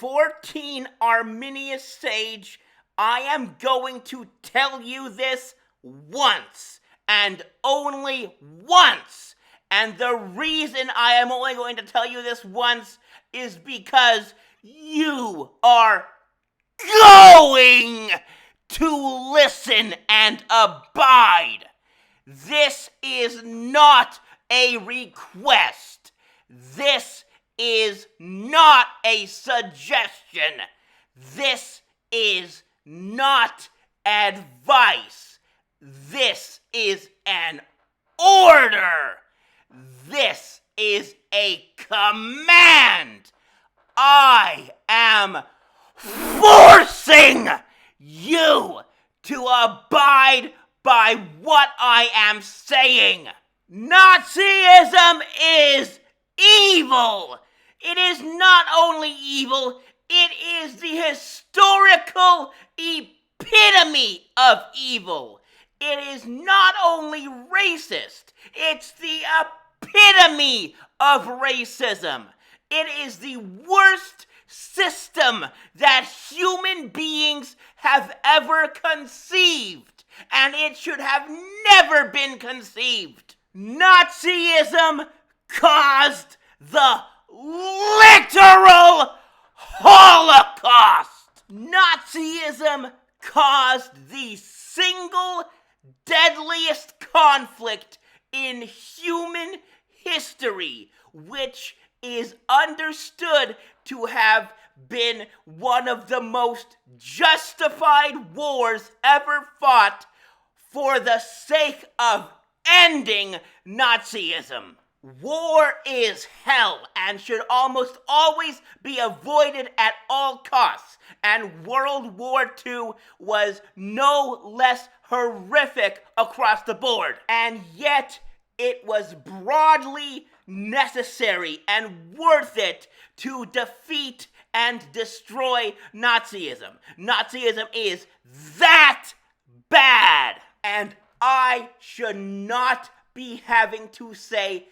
14 Arminius Sage, I am going to tell you this once, and only once. And the reason I am only going to tell you this once is because you are going to listen and abide. This is not a request. This is not a suggestion. This is not advice. This is an order. This is a command. I am forcing you to abide by what I am saying. Nazism is evil. It is not only evil, it is the historical epitome of evil. It is not only racist, it's the epitome of racism. It is the worst system that human beings have ever conceived, and it should have never been conceived. Nazism caused the literal Holocaust. Nazism caused the single deadliest conflict in human history, which is understood to have been one of the most justified wars ever fought for the sake of ending Nazism. War is hell and should almost always be avoided at all costs, and World War II was no less horrific across the board. And yet, it was broadly necessary and worth it to defeat and destroy Nazism. Nazism is that bad, and I should not be having to say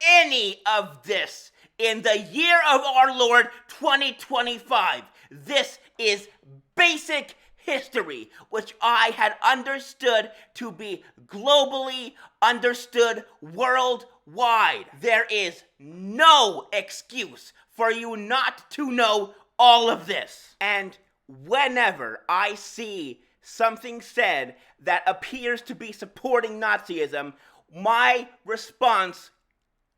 any of this in the year of our Lord 2025. This is basic history, which I had understood to be globally understood worldwide. There is no excuse for you not to know all of this. And whenever I see something said that appears to be supporting Nazism, my response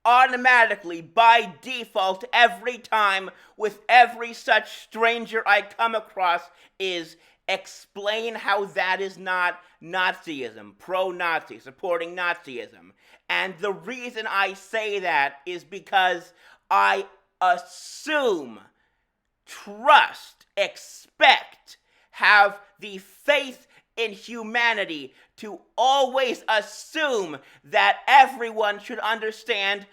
automatically, by default, every time, with every such stranger I come across, is explain how that is not Nazism, pro-Nazi, supporting Nazism. And the reason I say that is because I assume, trust, expect, have the faith in humanity to always assume that everyone should understand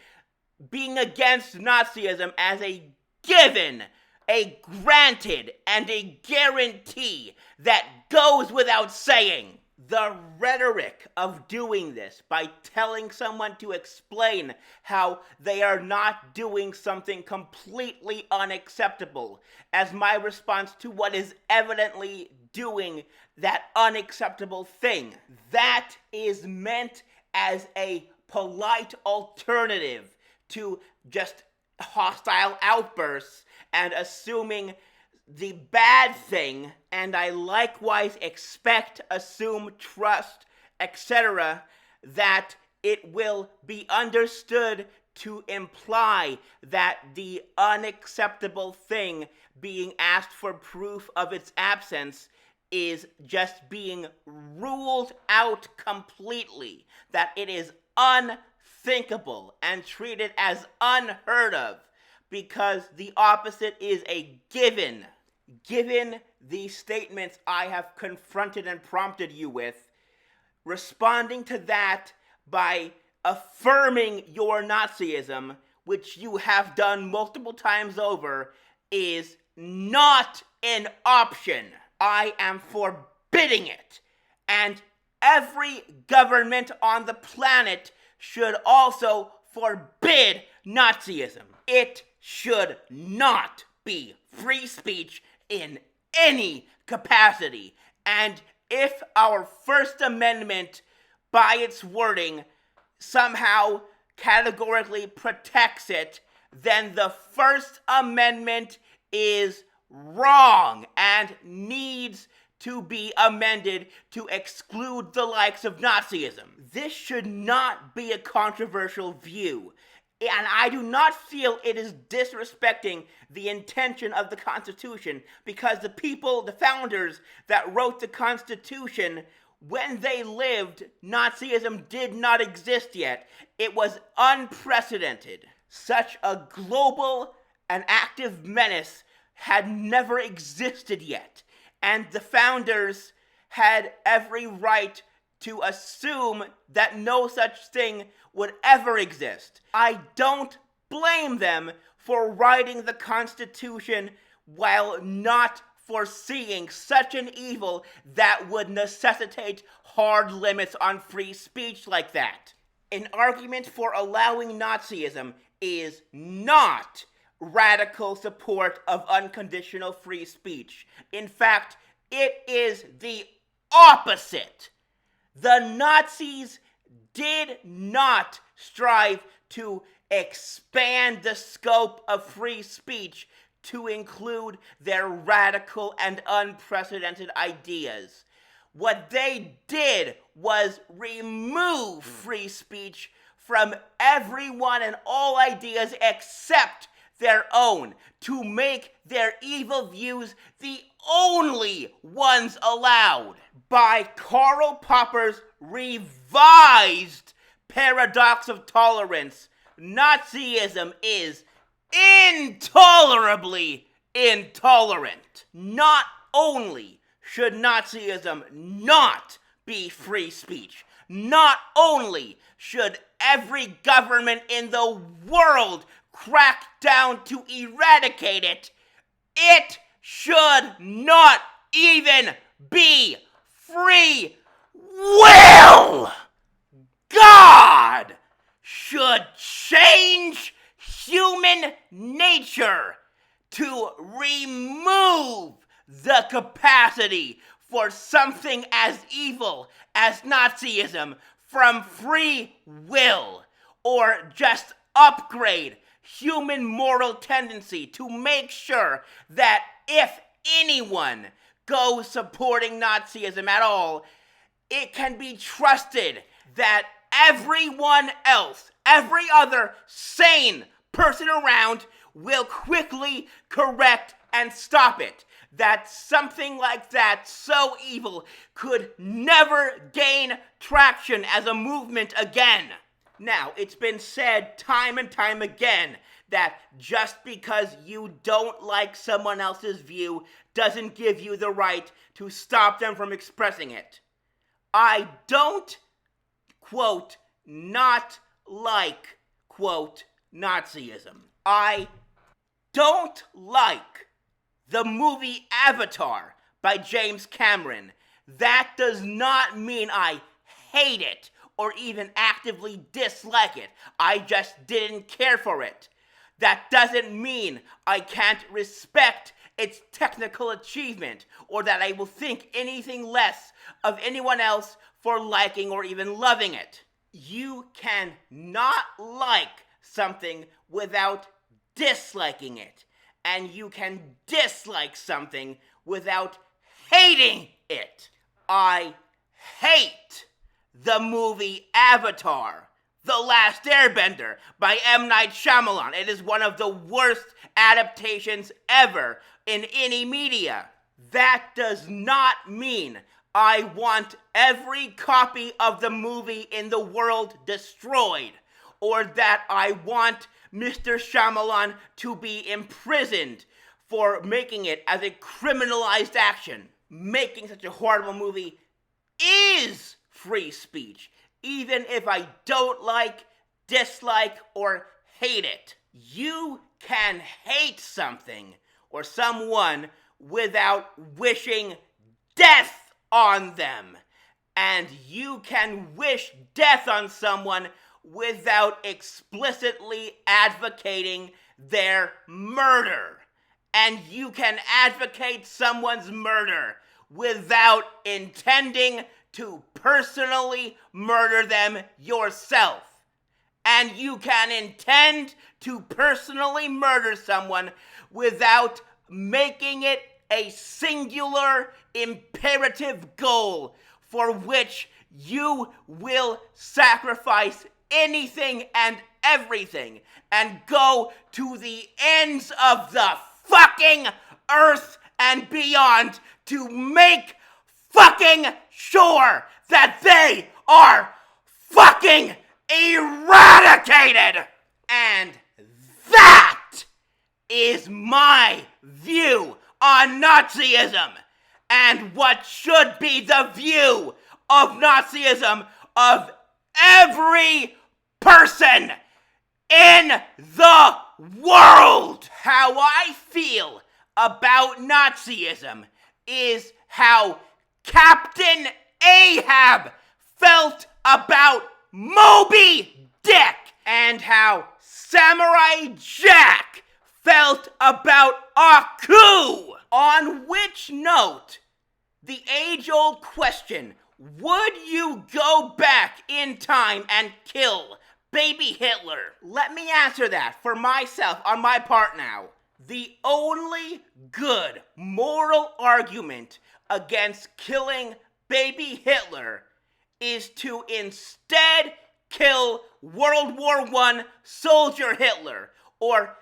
being against Nazism as a given, a granted, and a guarantee that goes without saying. The rhetoric of doing this by telling someone to explain how they are not doing something completely unacceptable as my response to what is evidently doing that unacceptable thing, that is meant as a polite alternative to just hostile outbursts and assuming the bad thing, and I likewise expect, assume, trust, etc., that it will be understood to imply that the unacceptable thing being asked for proof of its absence is just being ruled out completely, that it is unthinkable and treated as unheard of, because the opposite is a given. Given the statements I have confronted and prompted you with, responding to that by affirming your Nazism, which you have done multiple times over, is not an option. I am forbidding it. And every government on the planet should also forbid Nazism. It should not be free speech in any capacity. And if our First Amendment, by its wording, somehow categorically protects it, then the First Amendment is wrong and needs to be amended to exclude the likes of Nazism. This should not be a controversial view, and I do not feel it is disrespecting the intention of the Constitution, because the people, the founders that wrote the Constitution, when they lived, Nazism did not exist yet. It was unprecedented. Such a global and active menace had never existed yet, and the founders had every right to assume that no such thing would ever exist. I don't blame them for writing the Constitution while not foreseeing such an evil that would necessitate hard limits on free speech like that. An argument for allowing Nazism is not radical support of unconditional free speech. In fact, it is the opposite. The Nazis did not strive to expand the scope of free speech to include their radical and unprecedented ideas. What they did was remove free speech from everyone and all ideas except their own, to make their evil views the only ones allowed. By Karl Popper's revised paradox of tolerance, Nazism is intolerably intolerant. Not only should Nazism not be free speech, not only should every government in the world crack down to eradicate it, it should not even be free will. God should change human nature to remove the capacity for something as evil as Nazism from free will, or just upgrade human moral tendency to make sure that if anyone goes supporting Nazism at all, it can be trusted that everyone else, every other sane person around, will quickly correct and stop it. That something like that, so evil, could never gain traction as a movement again. Now, it's been said time and time again that just because you don't like someone else's view doesn't give you the right to stop them from expressing it. I don't, quote, not like, quote, Nazism. I don't like the movie Avatar by James Cameron. That does not mean I hate it or even actively dislike it. I just didn't care for it. That doesn't mean I can't respect its technical achievement, or that I will think anything less of anyone else for liking or even loving it. You can not like something without disliking it, and you can dislike something without hating it. I hate the movie Avatar, The Last Airbender by M. Night Shyamalan. It is one of the worst adaptations ever in any media. That does not mean I want every copy of the movie in the world destroyed, or that I want Mr. Shyamalan to be imprisoned for making it as a criminalized action. Making such a horrible movie is free speech, even if I don't like, dislike, or hate it. You can hate something or someone without wishing death on them. And you can wish death on someone without explicitly advocating their murder. and you can advocate someone's murder without intending to personally murder them yourself. And you can intend to personally murder someone without making it a singular imperative goal for which you will sacrifice anything and everything and go to the ends of the fucking earth and beyond to make fucking sure that they are fucking eradicated. And that is my view on Nazism, and what should be the view of Nazism of every person in the world. How I feel about Nazism is how Captain Ahab felt about Moby Dick, and how Samurai Jack felt about Aku. On which note, the age-old question, would you go back in time and kill baby Hitler? Let me answer that for myself on my part now. The only good moral argument against killing baby Hitler is to instead kill World War I soldier Hitler or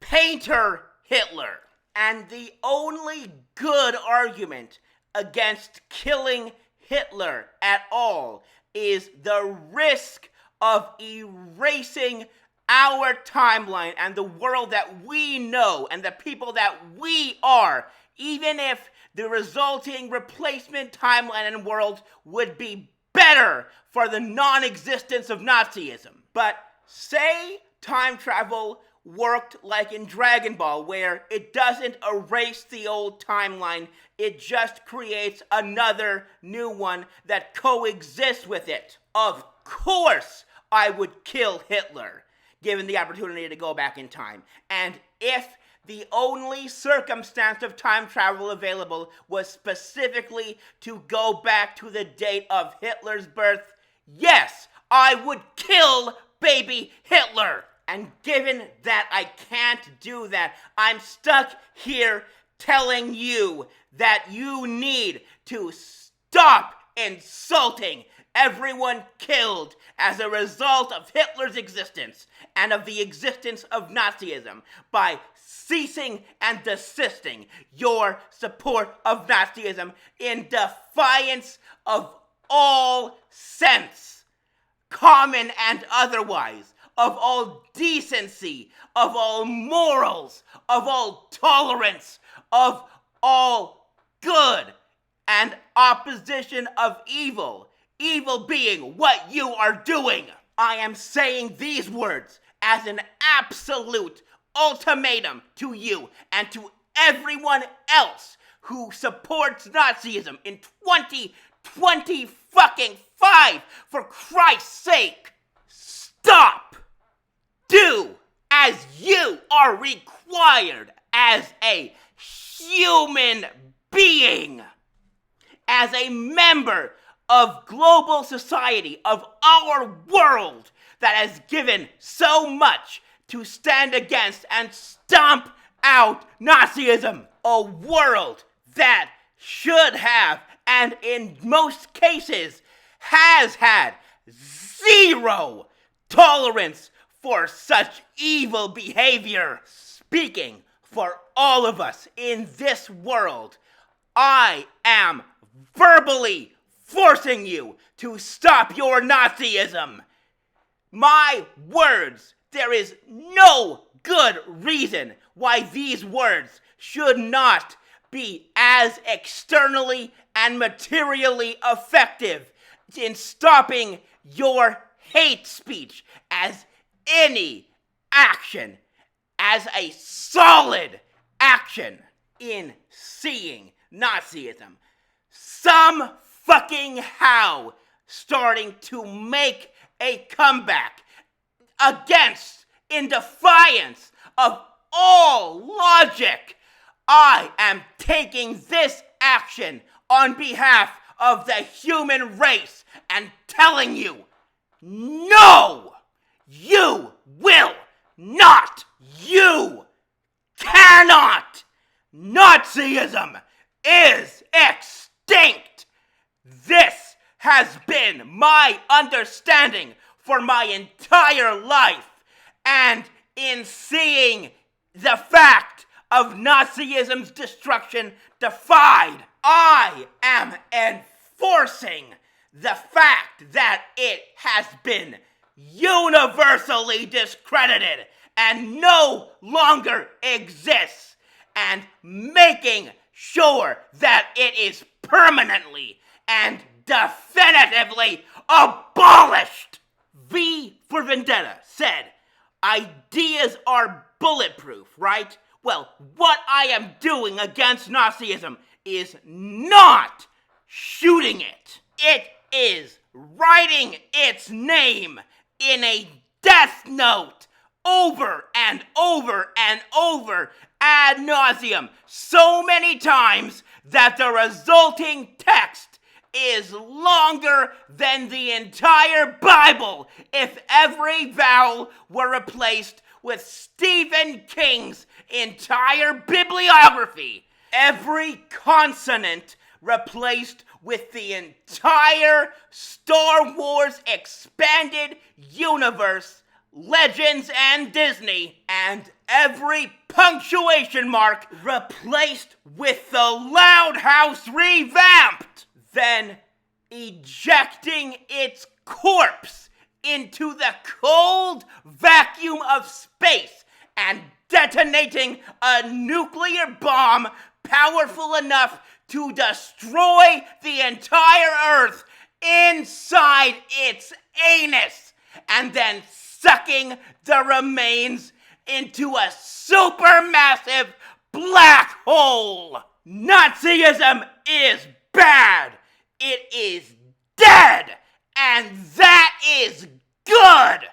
painter Hitler. And the only good argument against killing Hitler at all is the risk of erasing our timeline and the world that we know and the people that we are, even if the resulting replacement timeline and world would be better for the non-existence of Nazism. But say time travel worked like in Dragon Ball, where it doesn't erase the old timeline, it just creates another new one that coexists with it. Of course, I would kill Hitler, given the opportunity to go back in time. And if the only circumstance of time travel available was specifically to go back to the date of Hitler's birth, yes, I would kill baby Hitler. And given that I can't do that, I'm stuck here telling you that you need to stop insulting everyone killed as a result of Hitler's existence and of the existence of Nazism by ceasing and desisting your support of Nazism in defiance of all sense, common and otherwise, of all decency, of all morals, of all tolerance, of all good, and opposition of evil, evil being what you are doing. I am saying these words as an absolute ultimatum to you and to everyone else who supports Nazism in 2020 fucking 5, for Christ's sake. Stop! Do as you are required as a human being, as a member of global society, of our world that has given so much to stand against and stomp out Nazism. A world that should have, and in most cases has had, zero tolerance for such evil behavior. Speaking for all of us in this world, I am verbally forcing you to stop your Nazism. My words, there is no good reason why these words should not be as externally and materially effective in stopping your hate speech as any action, as a solid action in seeing Nazism some fucking how starting to make a comeback against, in defiance of all logic, I am taking this action on behalf of the human race and telling you, no, you will not, you cannot. Nazism is extinct. This has been my understanding for my entire life, and in seeing the fact of Nazism's destruction defied, I am enforcing the fact that it has been universally discredited and no longer exists, and making sure that it is permanently and definitively abolished. V for Vendetta said, ideas are bulletproof, right? Well, what I am doing against Nazism is not shooting it. It is writing its name in a death note over and over and over ad nauseum so many times that the resulting text is longer than the entire Bible if every vowel were replaced with Stephen King's entire bibliography. Every consonant replaced with the entire Star Wars expanded universe, Legends and Disney, and every punctuation mark replaced with the Loud House revamped, then ejecting its corpse into the cold vacuum of space and detonating a nuclear bomb powerful enough to destroy the entire Earth inside its anus, and then sucking the remains into a supermassive black hole. Nazism is bad. It is dead. And that is good.